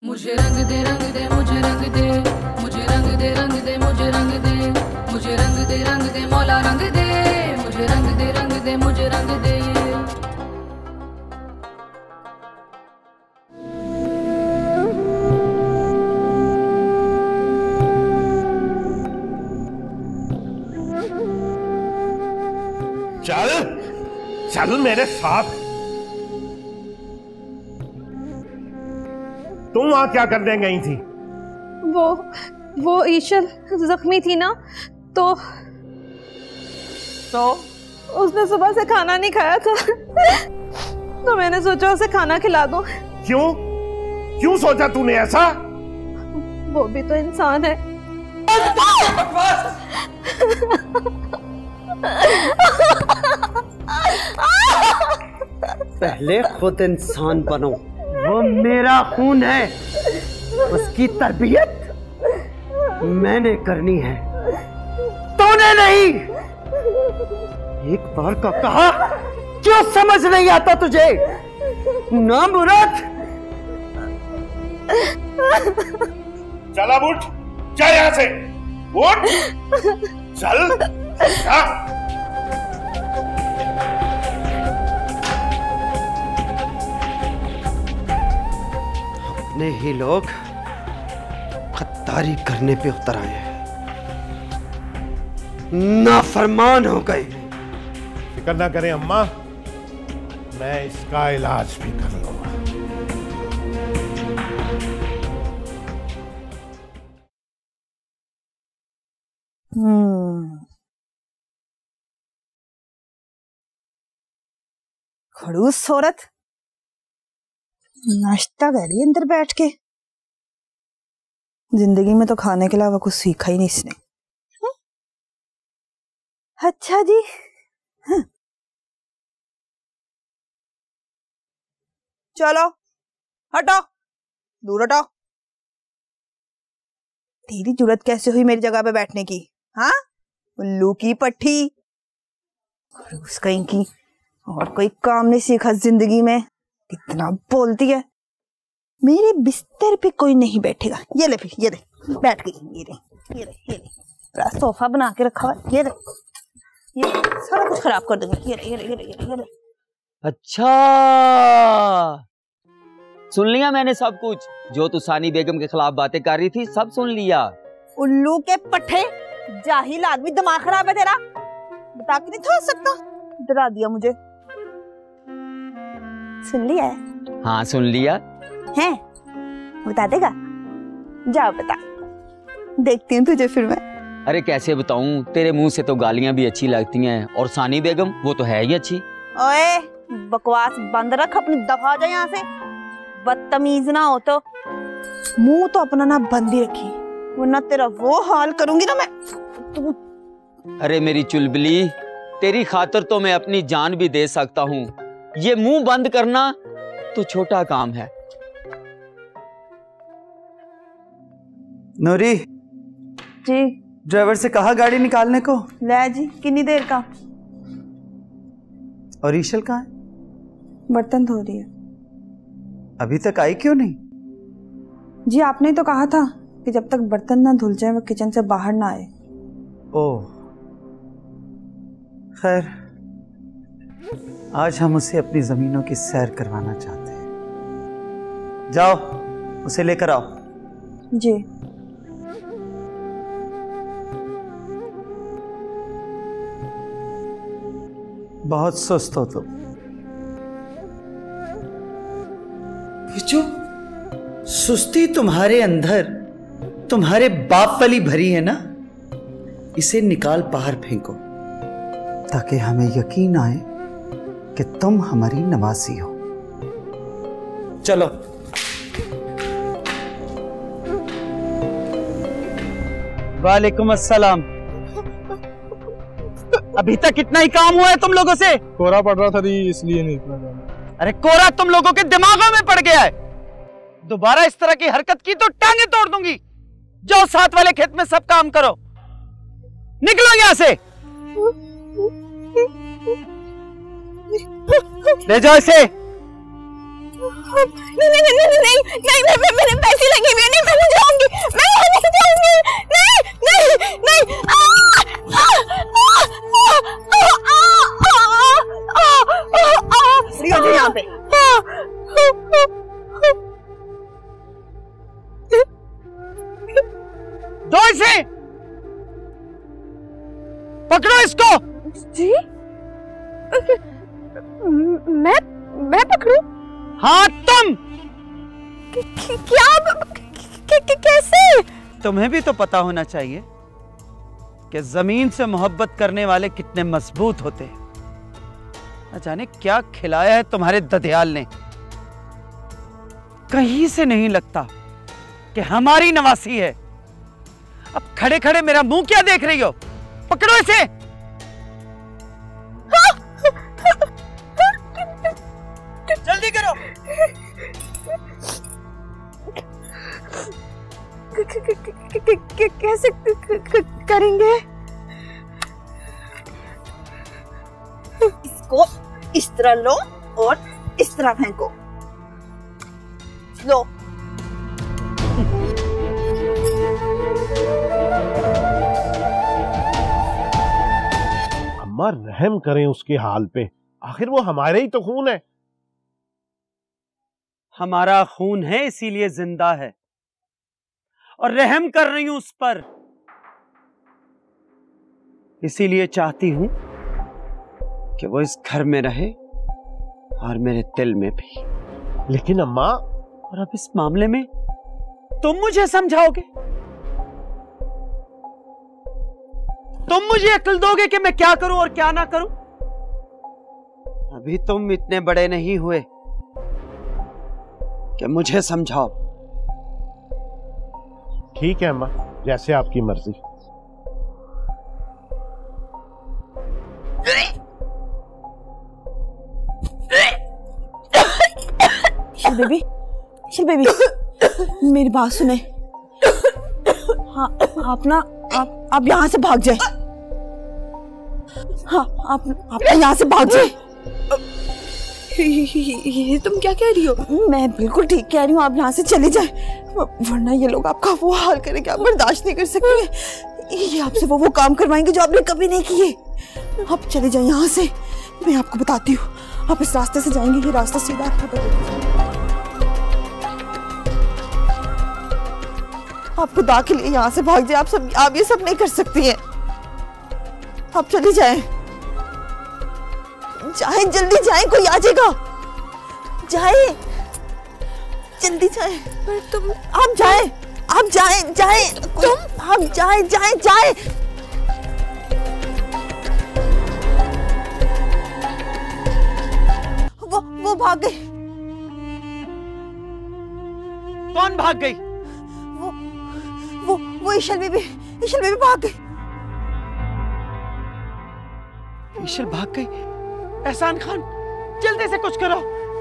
मुझे रंग दे रंग दे मुझे रंग दे, मुझे रंग दे रंग दे मुझे रंग दे, मुझे रंग दे मौला रंग दे, मुझे रंग दे मुझे रंग दे। चल चल मेरे साथ। तुम वहां क्या करने गई थी? वो ईशल जख्मी थी ना, तो उसने सुबह से खाना नहीं खाया था तो मैंने सोचा उसे खाना खिला दूं। क्यों सोचा तूने ऐसा? वो भी तो इंसान है। पहले खुद इंसान बनो, वो मेरा खून है, उसकी तरबियत मैंने करनी है, तूने नहीं। एक बार का कहा क्यों समझ नहीं आता तुझे? ना मुराद। चल अब उठ, जा यहां से, उठ चल जा। अपने ही लोग खद्दारी करने पे उतर आए हैं, नाफरमान हो गए। फिक्र ना करें अम्मा, मैं इसका इलाज भी कर लूंगा। खड़ूस औरत नाश्ता कर रही है अंदर बैठ के। जिंदगी में तो खाने के अलावा कुछ सीखा ही नहीं इसने। अच्छा जी, चलो हटो, दूर हटो। तेरी जरूरत कैसे हुई मेरी जगह पे बैठने की? हाँ, उल्लू की पट्टी, खड़ूस कहीं की, और कोई काम नहीं सीखा जिंदगी में। कितना बोलती है। मेरे बिस्तर पे कोई नहीं बैठेगा। ये ले फिर, ये ले, बैठ गई। ये ले पूरा सोफा बना के रखा हुआ। ये सारा कुछ खराब कर दूंगी। ये ले। अच्छा, सुन लिया मैंने सब कुछ। जो तू सानी बेगम के खिलाफ बातें कर रही थी सब सुन लिया। उल्लू के पट्टे, जाहिल आदमी, दिमाग खराब है तेरा। बता के नहीं था सकता, डरा दिया मुझे। सुन लिया है? हाँ सुन लिया है। बता देगा? जाओ बता, देखती हूँ तुझे फिर मैं। अरे कैसे बताऊं, तेरे मुंह से तो गालियां भी अच्छी लगती हैं, और सानी बेगम वो तो है ही अच्छी। ओए बकवास बंद रख, अपनी दफा जा यहाँ से। बदतमीज ना हो तो मुंह तो अपना ना बंद ही रखी, वरना तेरा वो हाल करूंगी ना मैं। तू अरे मेरी चुलबुली, तेरी खातिर तो मैं अपनी जान भी दे सकता हूँ। ये मुंह बंद करना तो छोटा काम है। नूरी जी, ड्राइवर से कहा गाड़ी निकालने को। ले जी, कितनी देर का? और ईशल कहाँ है? बर्तन धो रही है। अभी तक आई क्यों नहीं? जी आपने तो कहा था कि जब तक बर्तन ना धुल जाए वो किचन से बाहर ना आए। ओह खैर, आज हम उसे अपनी जमीनों की सैर करवाना चाहते हैं। जाओ उसे लेकर आओ। जी। बहुत सुस्त हो तुम। जो सुस्ती तुम्हारे अंदर तुम्हारे बाप वाली भरी है ना, इसे निकाल बाहर फेंको, ताकि हमें यकीन आए कि तुम हमारी नवासी हो। चलो। वालेकुम अस्सलाम। अभी तक इतना ही काम हुआ है तुम लोगों से? कोहरा पड़ रहा था दी, इसलिए नहीं इतना काम। अरे कोहरा तुम लोगों के दिमागों में पड़ गया है। दोबारा इस तरह की हरकत की तो टांगे तोड़ दूंगी। जाओ साथ वाले खेत में सब काम करो। निकलो यहां से। ले जाओ इसे। नहीं, मेरे पैसे दो इसे, पकड़ो इसको। जी मैं पकड़ूं? हाँ तुम। क्या कैसे? तुम्हें भी तो पता होना चाहिए कि जमीन से मोहब्बत करने वाले कितने मजबूत होते हैं। न जाने क्या खिलाया है तुम्हारे ददियाल ने, कहीं से नहीं लगता कि हमारी नवासी है। अब खड़े खड़े मेरा मुंह क्या देख रही हो? पकड़ो इसे। जल्दी करो। कैसे करेंगे? इसको इस तरह लो और इस तरह फेंको। लो। अम्मा रहम करें उसके हाल पे, आखिर वो हमारे ही तो खून है। हमारा खून है इसीलिए जिंदा है, और रहम कर रही हूं उस पर, इसीलिए चाहती हूं कि वो इस घर में रहे और मेरे दिल में भी। लेकिन अम्मा, और अब इस मामले में तुम मुझे समझाओगे? तुम मुझे अक्ल दोगे कि मैं क्या करूं और क्या ना करूं? अभी तुम इतने बड़े नहीं हुए कि मुझे समझाओ। ठीक है अम्मा, जैसे आपकी मर्जी। इशल बेबी मेरी बात सुने। हाँ आप यहाँ से भाग जाए। हाँ आप यहाँ से भाग जाए। ये तुम क्या कह रही हो? मैं बिल्कुल ठीक कह रही हूँ, आप यहाँ से चले जाए, वरना ये लोग आपका वो हाल करेंगे, आप बर्दाश्त नहीं कर सकते। ये आपसे वो काम करवाएंगे जो आपने कभी नहीं किए। आप चले जाए यहाँ से। मैं आपको बताती हूँ, आप इस रास्ते से जाएंगे, ये रास्ता सीधा आप खुदा के लिए यहाँ से भाग जाए। आप ये सब नहीं कर सकती हैं। आप चली जाएं। जाए, जल्दी जाए, कोई आ जाएगा। जाए, जल्दी जाए। पर तुम, आप जाए, आप जाए, तुम, आप जाए। वो भाग गई। कौन भाग गई? वो इशल बेबी भाग गई। इशल भाग गई? एहसान खान, जल्दी से कुछ करो,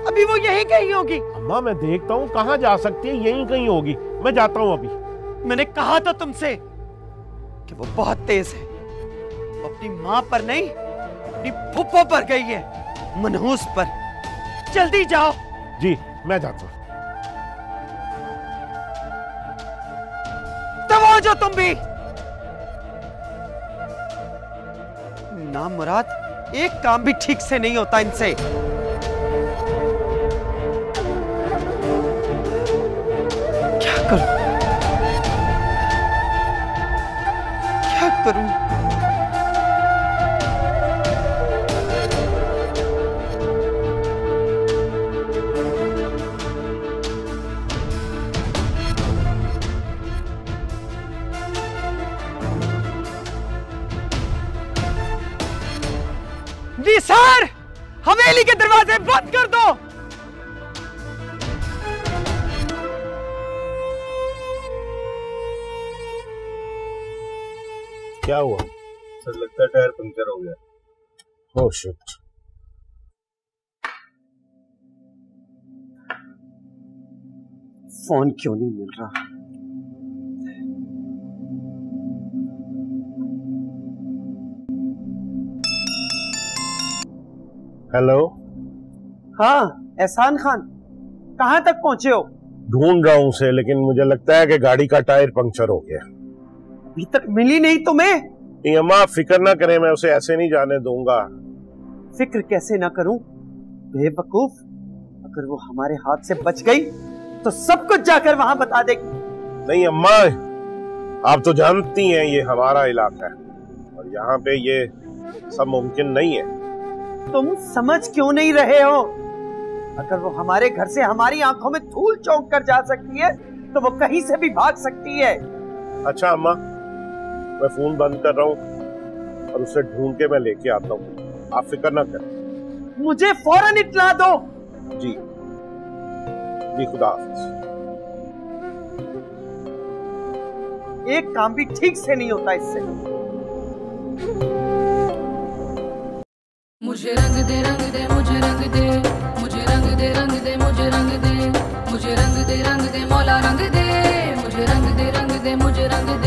अभी वो यहीं कहीं होगी। अम्मा मैं देखता हूँ कहाँ जा सकती है, यहीं कहीं होगी, मैं जाता हूँ अभी। मैंने कहा था तुमसे कि वो बहुत तेज है। वो अपनी माँ पर नहीं, अपनी फुप्पो पर गई है, मनहूस पर। जल्दी जाओ। जी मैं जाता हूँ। तब हो जो तुम भी। ना मुराद, एक काम भी ठीक से नहीं होता इनसे। क्या करूं? क्या करूं? निसार, हवेली के दरवाजे बंद कर दो। क्या हुआ? सर लगता है टायर पंक्चर हो गया। Oh shit. फोन क्यों नहीं मिल रहा? हेलो। हाँ एहसान खान, कहां तक पहुंचे हो? ढूंढ रहा हूं उसे, लेकिन मुझे लगता है कि गाड़ी का टायर पंक्चर हो गया। अभी तक मिली नहीं तुम्हें? नहीं अम्मा फिक्र ना करें, मैं उसे ऐसे नहीं जाने दूंगा। फिक्र कैसे ना करूं बेवकूफ, अगर वो हमारे हाथ से बच गई तो सब कुछ जाकर वहां बता देगी। नहीं अम्मा, आप तो जानती हैं ये हमारा इलाका है और यहाँ पे ये सब मुमकिन नहीं है। तुम समझ क्यों नहीं रहे हो? अगर वो हमारे घर से हमारी आंखों में धूल चौंक कर जा सकती है तो वो कहीं से भी भाग सकती है। अच्छा अम्मा, मैं फोन बंद कर रहा हूँ और उसे ढूंढ के मैं लेके आता हूँ, आप फिक्र ना करें। मुझे फौरन इत्तला दो। जी जी, खुदा हाफिज। एक काम भी ठीक से नहीं होता इससे। मुझे रंग दे मुझे रंग दे, मुझे रंग दे मुझे रंग दे, मुझे रंग दे मौला रंग दे, मुझे रंग दे मुझे रंग दे।